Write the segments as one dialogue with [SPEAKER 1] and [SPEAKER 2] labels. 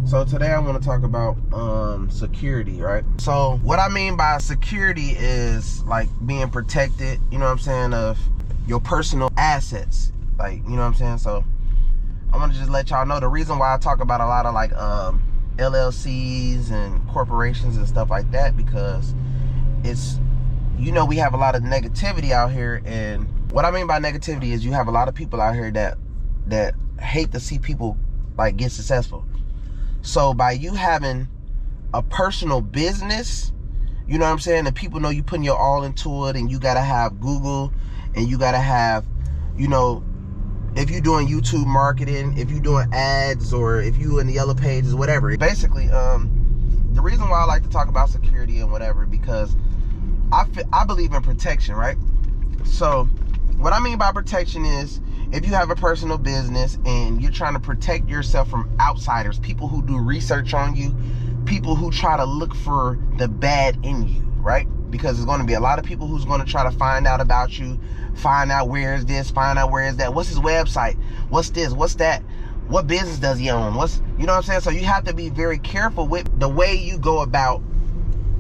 [SPEAKER 1] So today I want to talk about security, right? So what I mean by security is like being protected, you know what I'm saying, of your personal assets. Like, you know what I'm saying? So I want to just let y'all know the reason why I talk about a lot of like LLCs and corporations and stuff like that, because it's, you know, we have a lot of negativity out here. And what I mean by negativity is you have a lot of people out here that hate to see people like get successful. So by you having a personal business, you know what I'm saying, and people know you putting your all into it, and you gotta have Google, and you gotta have, you know, if you're doing YouTube marketing, if you're doing ads, or if you in the yellow pages, whatever. Basically, the reason why I like to talk about security and whatever, because I believe in protection, right? So what I mean by protection is, if you have a personal business and you're trying to protect yourself from outsiders, people who do research on you, people who try to look for the bad in you, right? Because there's going to be a lot of people who's going to try to find out about you, find out where is this, find out where is that, what's his website, what's this, what's that, what business does he own, what's, you know what I'm saying? So you have to be very careful with the way you go about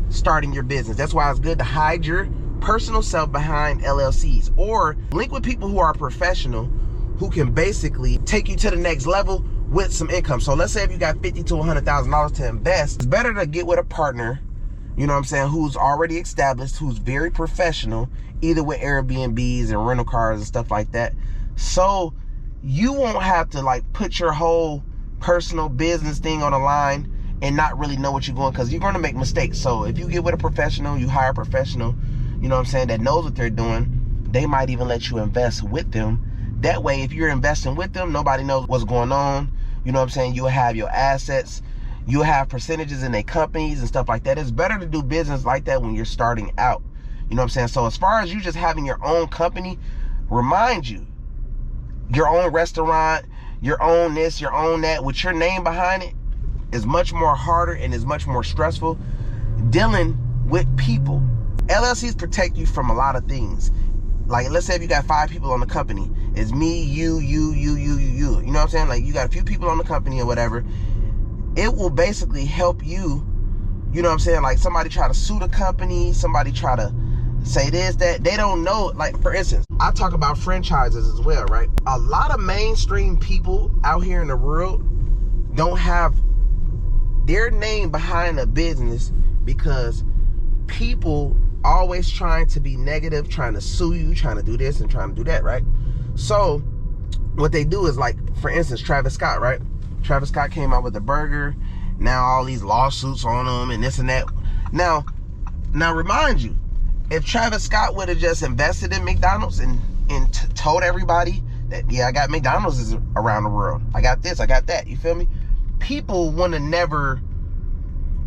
[SPEAKER 1] starting your business. That's why it's good to hide your personal self behind LLCs, or link with people who are professional, who can basically take you to the next level with some income. So let's say if you got $50,000 to $100,000 to invest, it's better to get with a partner, you know what I'm saying, who's already established, who's very professional, either with Airbnbs and rental cars and stuff like that. So you won't have to like put your whole personal business thing on the line and not really know what you're going, because you're going to make mistakes. So if you get with a professional, you hire a professional, you know what I'm saying, that knows what they're doing, they might even let you invest with them. That way, if you're investing with them, nobody knows what's going on. You know what I'm saying? You'll have your assets, you'll have percentages in their companies and stuff like that. It's better to do business like that when you're starting out. You know what I'm saying? So as far as you just having your own company, remind you, your own restaurant, your own this, your own that, with your name behind it, is much more harder and is much more stressful dealing with people. LLCs protect you from a lot of things. Like, let's say if you got 5 people on the company, it's me, you. You know what I'm saying? Like, you got a few people on the company or whatever. It will basically help you, you know what I'm saying? Like, somebody try to sue the company, somebody try to say this, that. They don't know. Like, for instance, I talk about franchises as well, right? A lot of mainstream people out here in the world don't have their name behind a business, because people always trying to be negative, trying to sue you, trying to do this and trying to do that, right? So what they do is, like, for instance, Travis Scott, right? Travis Scott came out with a burger. Now all these lawsuits on him and this and that. Now remind you, if Travis Scott would have just invested in McDonald's and told everybody that, yeah, I got McDonald's around the world, I got this, I got that, you feel me? People want to never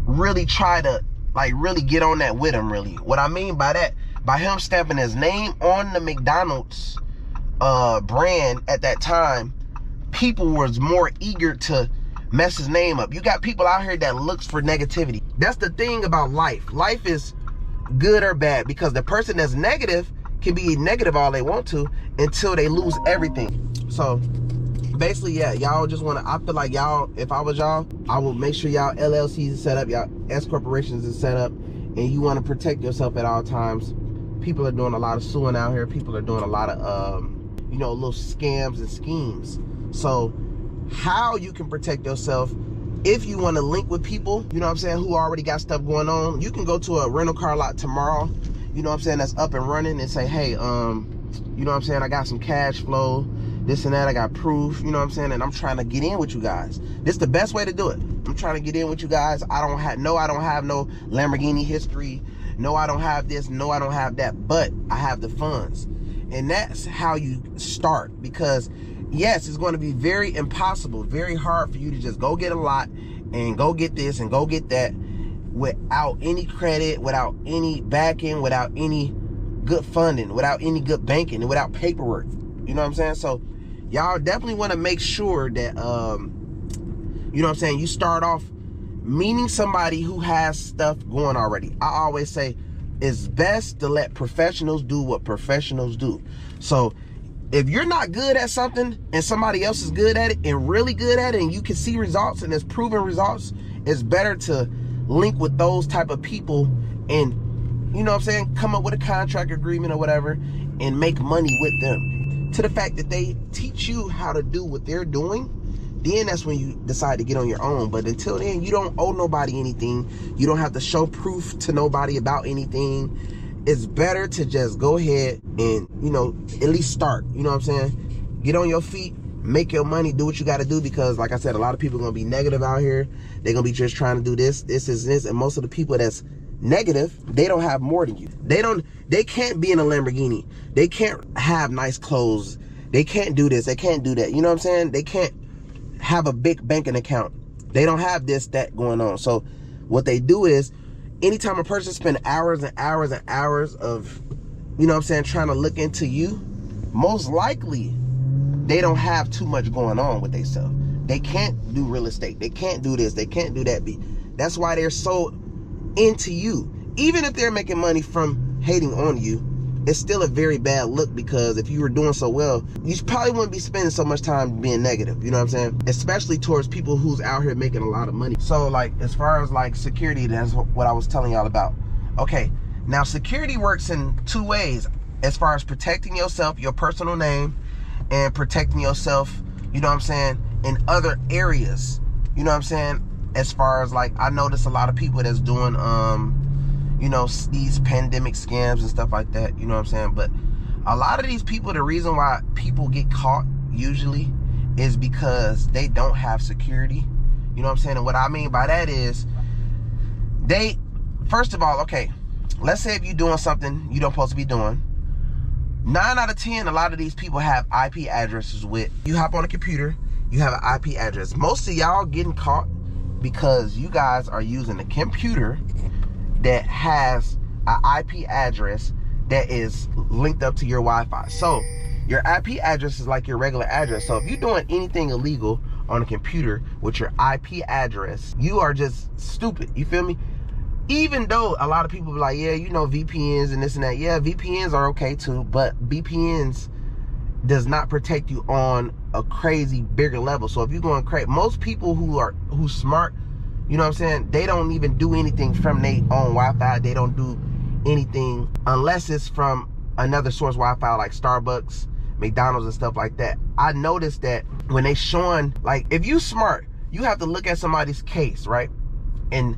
[SPEAKER 1] really try to like really get on that with him, really. What I mean by that, by him stamping his name on the McDonald's brand at that time, people was more eager to mess his name up. You got people out here that looks for negativity. That's the thing about life. Life is good or bad, because the person that's negative can be negative all they want to until they lose everything. So basically, yeah, y'all just want to, I feel like y'all, if I was y'all, I would make sure y'all LLCs is set up, y'all S corporations is set up, and you want to protect yourself at all times. People are doing a lot of suing out here. People are doing a lot of, you know, little scams and schemes. So how you can protect yourself, if you want to link with people, you know what I'm saying, who already got stuff going on, you can go to a rental car lot tomorrow, you know what I'm saying, that's up and running, and say, hey, you know what I'm saying, I got some cash flow, this and that, I got proof, you know what I'm saying, and I'm trying to get in with you guys. This is the best way to do it. I'm trying to get in with you guys. I don't have no Lamborghini history. No, I don't have this. No, I don't have that. But I have the funds. And that's how you start. Because, yes, it's going to be very impossible, very hard for you to just go get a lot and go get this and go get that without any credit, without any backing, without any good funding, without any good banking, and without paperwork. You know what I'm saying? So y'all definitely want to make sure that, you know what I'm saying, you start off meeting somebody who has stuff going already. I always say it's best to let professionals do what professionals do. So if you're not good at something and somebody else is good at it and really good at it and you can see results and it's proven results, it's better to link with those type of people and, you know what I'm saying, come up with a contract agreement or whatever and make money with them. To the fact that they teach you how to do what they're doing, then that's when you decide to get on your own. But until then, you don't owe nobody anything. You don't have to show proof to nobody about anything. It's better to just go ahead and, you know, at least start. You know what I'm saying? Get on your feet, make your money, do what you got to do, because like I said, a lot of people are going to be negative out here. They're going to be just trying to do this, and most of the people that's negative, they don't have more than you. They can't be in a Lamborghini. They can't have nice clothes. They can't do this. They can't do that. You know what I'm saying? They can't have a big banking account. They don't have this, that going on. So what they do is, anytime a person spend hours and hours and hours of, you know what I'm saying, trying to look into you, most likely they don't have too much going on with themselves. They can't do real estate. They can't do this. They can't do that. That's why they're so into you. Even if they're making money from hating on you, it's still a very bad look, because if you were doing so well, you probably wouldn't be spending so much time being negative. You know what I'm saying? Especially towards people who's out here making a lot of money. So like, as far as like security, that's what I was telling y'all about. Okay, now security works in two ways, as far as protecting yourself, your personal name, and protecting yourself, you know what I'm saying, in other areas. You know what I'm saying? As far as like, I notice a lot of people that's doing you know, these pandemic scams and stuff like that, you know what I'm saying? But a lot of these people, the reason why people get caught usually is because they don't have security. You know what I'm saying? And what I mean by that is, they, first of all, okay, let's say if you're doing something you don't supposed to be doing, 9 out of 10, a lot of these people have IP addresses with, you hop on a computer, you have an IP address. Most of y'all getting caught because you guys are using a computer that has an IP address that is linked up to your Wi-Fi. So your IP address is like your regular address. So if you're doing anything illegal on a computer with your IP address, you are just stupid. You feel me? Even though a lot of people be like, yeah, you know, VPNs and this and that. Yeah, VPNs are okay too, but VPNs does not protect you on a crazy bigger level. So if you're going crazy, most people who's smart, you know what I'm saying, they don't even do anything from their own Wi-Fi. They don't do anything unless it's from another source Wi-Fi, like Starbucks, McDonald's and stuff like that. I noticed that when they showing, like, if you smart, you have to look at somebody's case, right, and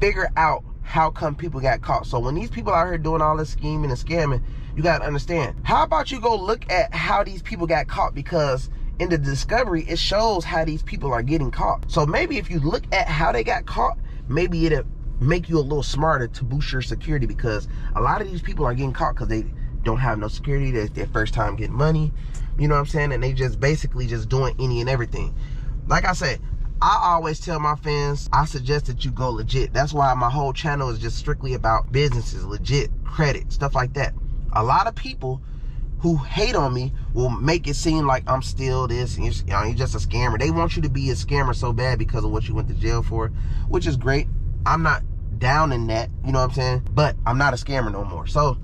[SPEAKER 1] figure out how come people got caught. So when these people out here doing all this scheming and scamming, you got to understand, how about you go look at how these people got caught? Because in the discovery, it shows how these people are getting caught. So maybe if you look at how they got caught, maybe it'll make you a little smarter to boost your security, because a lot of these people are getting caught because they don't have no security. That's their first time getting money, you know what I'm saying? And they just basically just doing any and everything. Like I said, I always tell my fans, I suggest that you go legit. That's why my whole channel is just strictly about businesses, legit, credit, stuff like that. A lot of people who hate on me will make it seem like I'm still this, and you're just a scammer. They want you to be a scammer so bad because of what you went to jail for, which is great. I'm not down in that, you know what I'm saying? But I'm not a scammer no more. So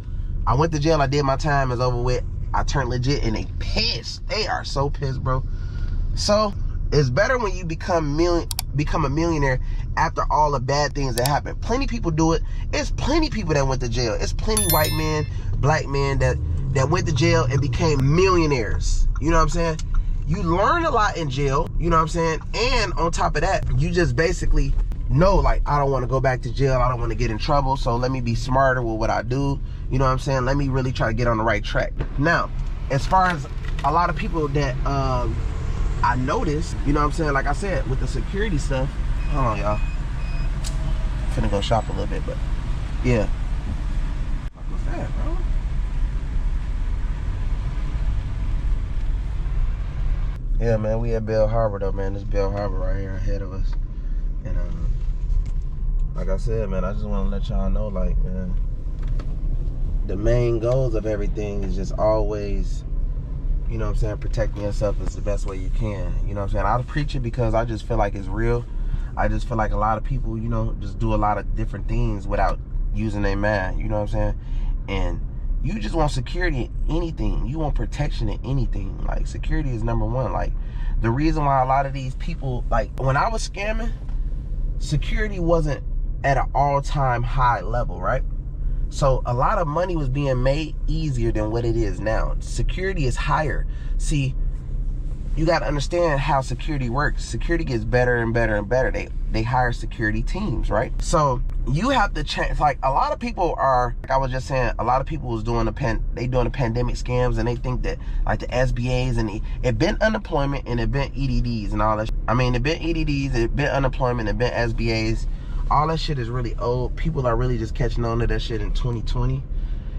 [SPEAKER 1] I went to jail, I did my time, it's over with. I turned legit, and they pissed. They are so pissed, bro. So it's better when you become a millionaire after all the bad things that happen. Plenty people do it. It's plenty people that went to jail. It's plenty white men, black men that went to jail and became millionaires. You know what I'm saying? You learn a lot in jail, you know what I'm saying? And on top of that, you just basically know, like, I don't want to go back to jail. I don't want to get in trouble. So let me be smarter with what I do. You know what I'm saying? Let me really try to get on the right track. Now, as far as a lot of people that I noticed, you know what I'm saying, like I said, with the security stuff. Hold on, y'all. Finna go shop a little bit, but yeah. What's that, bro? Yeah, man, we at Bell Harbor though, man. This Bell Harbor right here ahead of us. And like I said, man, I just want to let y'all know, like, man, the main goals of everything is just always, you know what I'm saying, protecting yourself is the best way you can. You know what I'm saying? I preach it because I just feel like it's real. I just feel like a lot of people, you know, just do a lot of different things without using their mind, you know what I'm saying? And you just want security in anything. You want protection in anything. Like, security is number one. Like, the reason why a lot of these people, like, when I was scamming, security wasn't at an all-time high level, right? So a lot of money was being made easier than what it is now. Security is higher. See, you got to understand how security works. Security gets better and better and better. They hire security teams, right? So you have to change. Like, a lot of people are, like I was just saying, a lot of people was doing the pandemic scams, and they think that, like, the SBAs and it been unemployment and it been EDDs and all that. I mean, it been EDDs, it been unemployment, it been SBAs. All that shit is really old. People are really just catching on to that shit in 2020.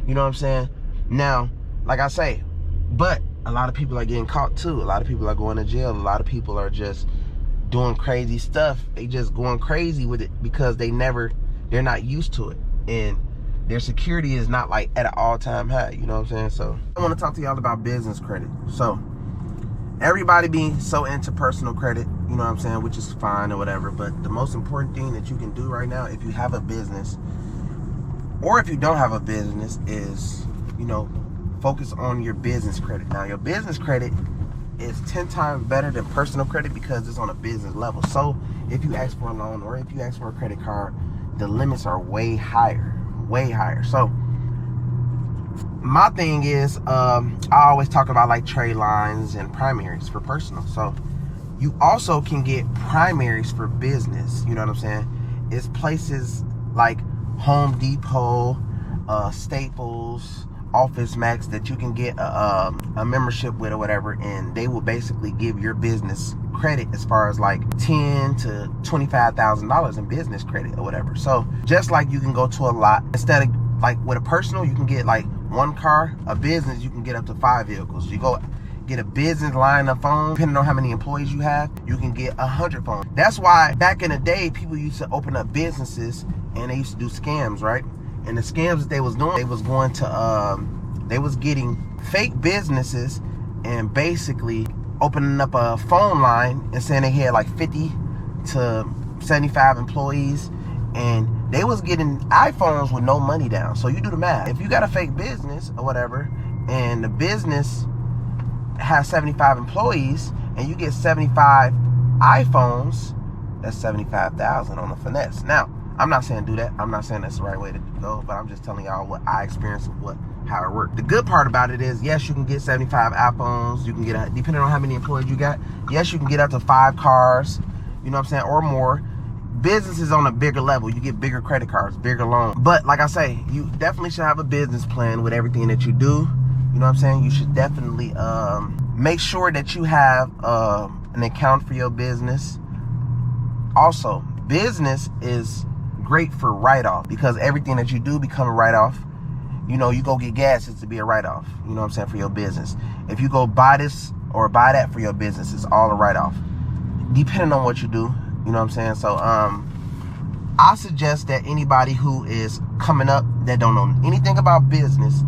[SPEAKER 1] You know what I'm saying? Now, like I say, but a lot of people are getting caught too. A lot of people are going to jail. A lot of people are just doing crazy stuff. They just going crazy with it because they're not used to it. And their security is not, like, at an all-time high. You know what I'm saying? So I want to talk to y'all about business credit. So everybody be so into personal credit, you know what I'm saying, which is fine or whatever. But the most important thing that you can do right now, if you have a business or if you don't have a business, is, you know, focus on your business credit. Now, your business credit is 10 times better than personal credit because it's on a business level. So if you ask for a loan or if you ask for a credit card, the limits are way higher, way higher. So my thing is, I always talk about, like, trade lines and primaries for personal. So you also can get primaries for business. You know what I'm saying? It's places like Home Depot, Staples, Office Max that you can get a membership with or whatever, and they will basically give your business credit as far as like $10,000 to $25,000 in business credit or whatever. So just like you can go to a lot, instead of, like, with a personal, you can get like one car. A business, you can get up to 5 vehicles. You go get a business line of phone, depending on how many employees you have, you can get 100 phones. That's why back in the day, people used to open up businesses and they used to do scams, right? And the scams that they was doing, they was going to, they was getting fake businesses and basically opening up a phone line and saying they had like 50 to 75 employees, and they was getting iPhones with no money down. So you do the math. If you got a fake business or whatever, and the business has 75 employees, and you get 75 iPhones, that's 75,000 on the finesse. Now, I'm not saying do that. I'm not saying that's the right way to go, but I'm just telling y'all what I experienced and how it worked. The good part about it is, yes, you can get 75 iPhones. You can get, depending on how many employees you got, yes, you can get up to 5 cars, you know what I'm saying, or more. Business is on a bigger level. You get bigger credit cards, bigger loans. But like I say, you definitely should have a business plan with everything that you do. You know what I'm saying? You should definitely make sure that you have an account for your business. Also, business is great for write-off because everything that you do become a write-off. You know, you go get gas, it's to be a write-off. You know what I'm saying? For your business. If you go buy this or buy that for your business, it's all a write-off, depending on what you do. You know what I'm saying? So I suggest that anybody who is coming up that don't know anything about business,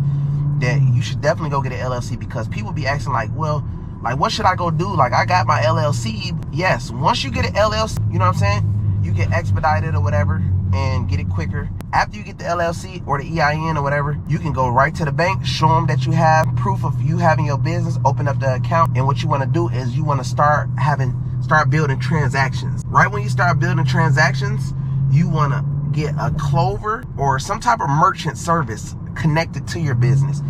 [SPEAKER 1] that you should definitely go get an LLC, because people be asking like, well, like, what should I go do? Like, I got my LLC. Yes, once you get an LLC, you know what I'm saying, you can expedite it or whatever and get it quicker. After you get the LLC or the EIN or whatever, you can go right to the bank, show them that you have proof of you having your business, open up the account, and what you want to do is you want to start building transactions. Right when you start building transactions, you want to get a Clover or some type of merchant service connected to your business.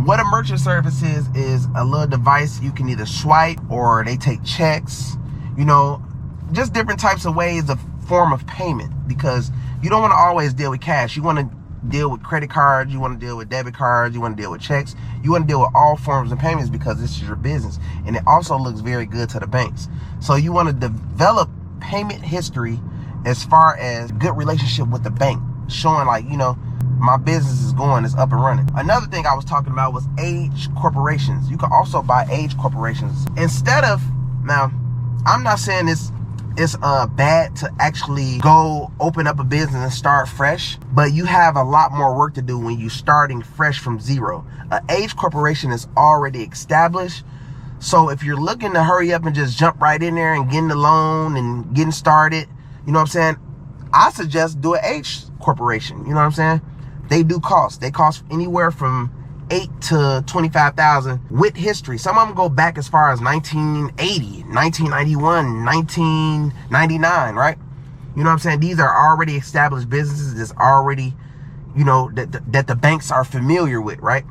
[SPEAKER 1] What a merchant service is a little device you can either swipe or they take checks, you know, just different types of ways of form of payment, because you don't want to always deal with cash. You want to deal with credit cards, you want to deal with debit cards, you want to deal with checks, you want to deal with all forms of payments, because this is your business, and it also looks very good to the banks. So you want to develop payment history as far as good relationship with the bank, showing like, you know, my business is going, it's up and running. Another thing I was talking about was age corporations. You can also buy age corporations instead of, now I'm not saying it's bad to actually go open up a business and start fresh, but you have a lot more work to do when you're starting fresh from zero. An age corporation is already established, so if you're looking to hurry up and just jump right in there and getting the loan and getting started, you know what I'm saying, I suggest do an age corporation. You know what I'm saying? They do cost. They cost anywhere from 8 to 25,000 with history. Some of them go back as far as 1980, 1991, 1999, right? You know what I'm saying? These are already established businesses that's already, you know, that the banks are familiar with, right?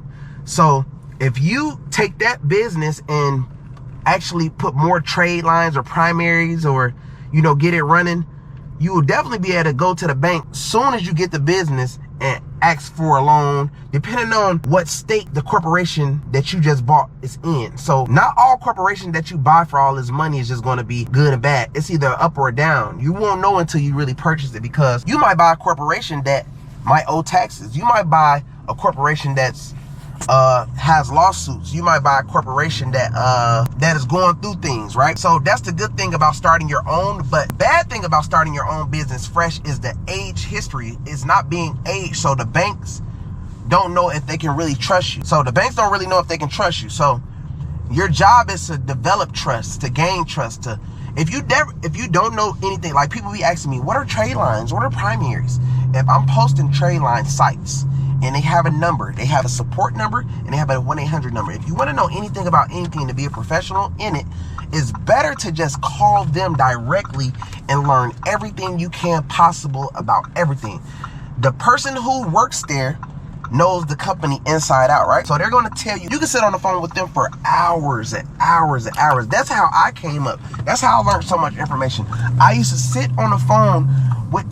[SPEAKER 1] So if you take that business and actually put more trade lines or primaries, or, you know, get it running, you will definitely be able to go to the bank soon as you get the business and ask for a loan, depending on what state the corporation that you just bought is in. So not all corporations that you buy for all this money is just going to be good and bad. It's either up or down. You won't know until you really purchase it, because you might buy a corporation that might owe taxes. You might buy a corporation that's has lawsuits. You might buy a corporation that that is going through things, right? So that's the good thing about starting your own. But bad thing about starting your own business fresh is the age history is not being aged. So the banks don't know if they can really trust you. So the banks don't really know if they can trust you. So your job is to develop trust, to gain trust. To if you don't know anything, like people be asking me, what are trade lines? What are primaries? If I'm posting trade line sites and they have a number, they have a support number, and they have a 1-800 number. If you want to know anything about anything to be a professional in it, it's better to just call them directly and learn everything you can possible about everything. The person who works there knows the company inside out, right? So they're going to tell you, you can sit on the phone with them for hours and hours and hours. That's how I came up. That's how I learned so much information. I used to sit on the phone with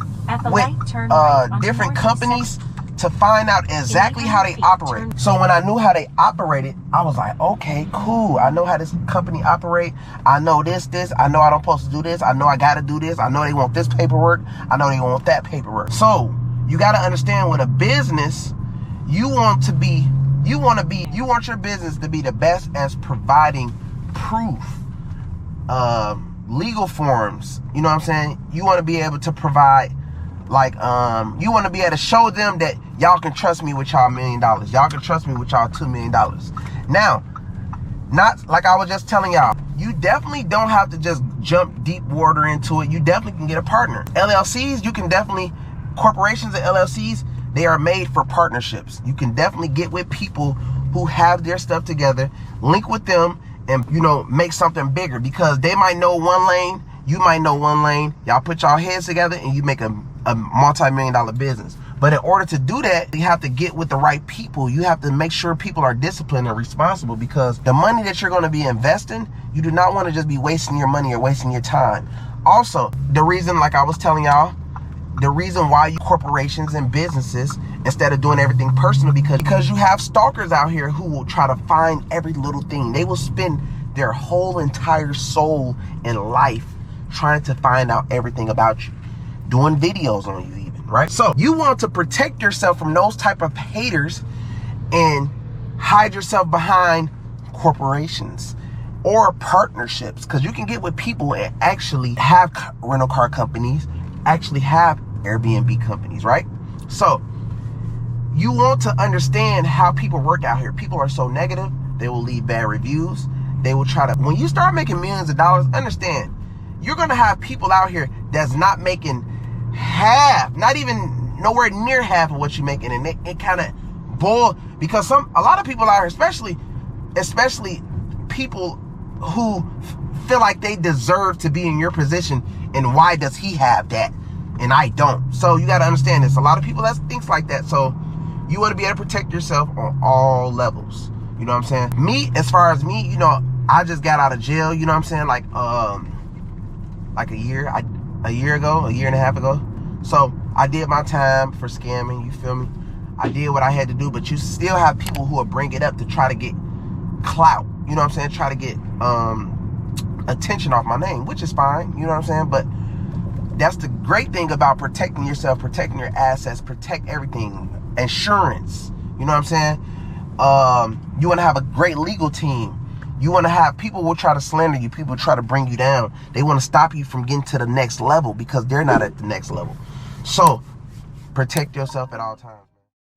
[SPEAKER 1] different companies to find out exactly how they operate. So when I knew how they operated, I was like, okay, cool. I know how this company operate. I know this. I know I don't supposed to do this. I know I got to do this. I know they want this paperwork. I know they want that paperwork. So you got to understand, with a business, you want your business to be the best as providing proof, legal forms. You know what I'm saying? You want to be able to provide, like, you want to be able to show them that y'all can trust me with y'all $1 million. Y'all can trust me with y'all $2 million. Now, not like I was just telling y'all, you definitely don't have to just jump deep water into it. You definitely can get a partner. LLCs, you can definitely, corporations and LLCs, they are made for partnerships. You can definitely get with people who have their stuff together, link with them, and, you know, make something bigger, because they might know one lane, you might know one lane. Y'all put y'all heads together and you make a multi-million-dollar business. But in order to do that, you have to get with the right people. You have to make sure people are disciplined and responsible, because the money that you're going to be investing, you do not want to just be wasting your money or wasting your time. Also, the reason, like I was telling y'all, the reason why you corporations and businesses, instead of doing everything personal, because you have stalkers out here who will try to find every little thing. They will spend their whole entire soul and life trying to find out everything about you, doing videos on you even, right? So you want to protect yourself from those type of haters and hide yourself behind corporations or partnerships, because you can get with people and actually have rental car companies, actually have Airbnb companies, right? So you want to understand how people work out here. People are so negative. They will leave bad reviews. They will try to, when you start making millions of dollars, understand, you're going to have people out here that's not making half, not even nowhere near half of what you're making. And it kind of boil, because a lot of people out here, especially people who feel like they deserve to be in your position, and why does he have that and I don't? So you got to understand this. A lot of people that thinks like that. So you want to be able to protect yourself on all levels. You know what I'm saying? Me, as far as me, you know, I just got out of jail, you know what I'm saying? Like a year and a half ago. So I did my time for scamming, you feel me? I did what I had to do, but you still have people who will bring it up to try to get clout, you know what I'm saying? Try to get attention off my name, which is fine, you know what I'm saying? But that's the great thing about protecting yourself, protecting your assets, protect everything. Insurance, you know what I'm saying? You want to have a great legal team. You want to have people will try to slander you. People try to bring you down. They want to stop you from getting to the next level because they're not at the next level. So protect yourself at all times.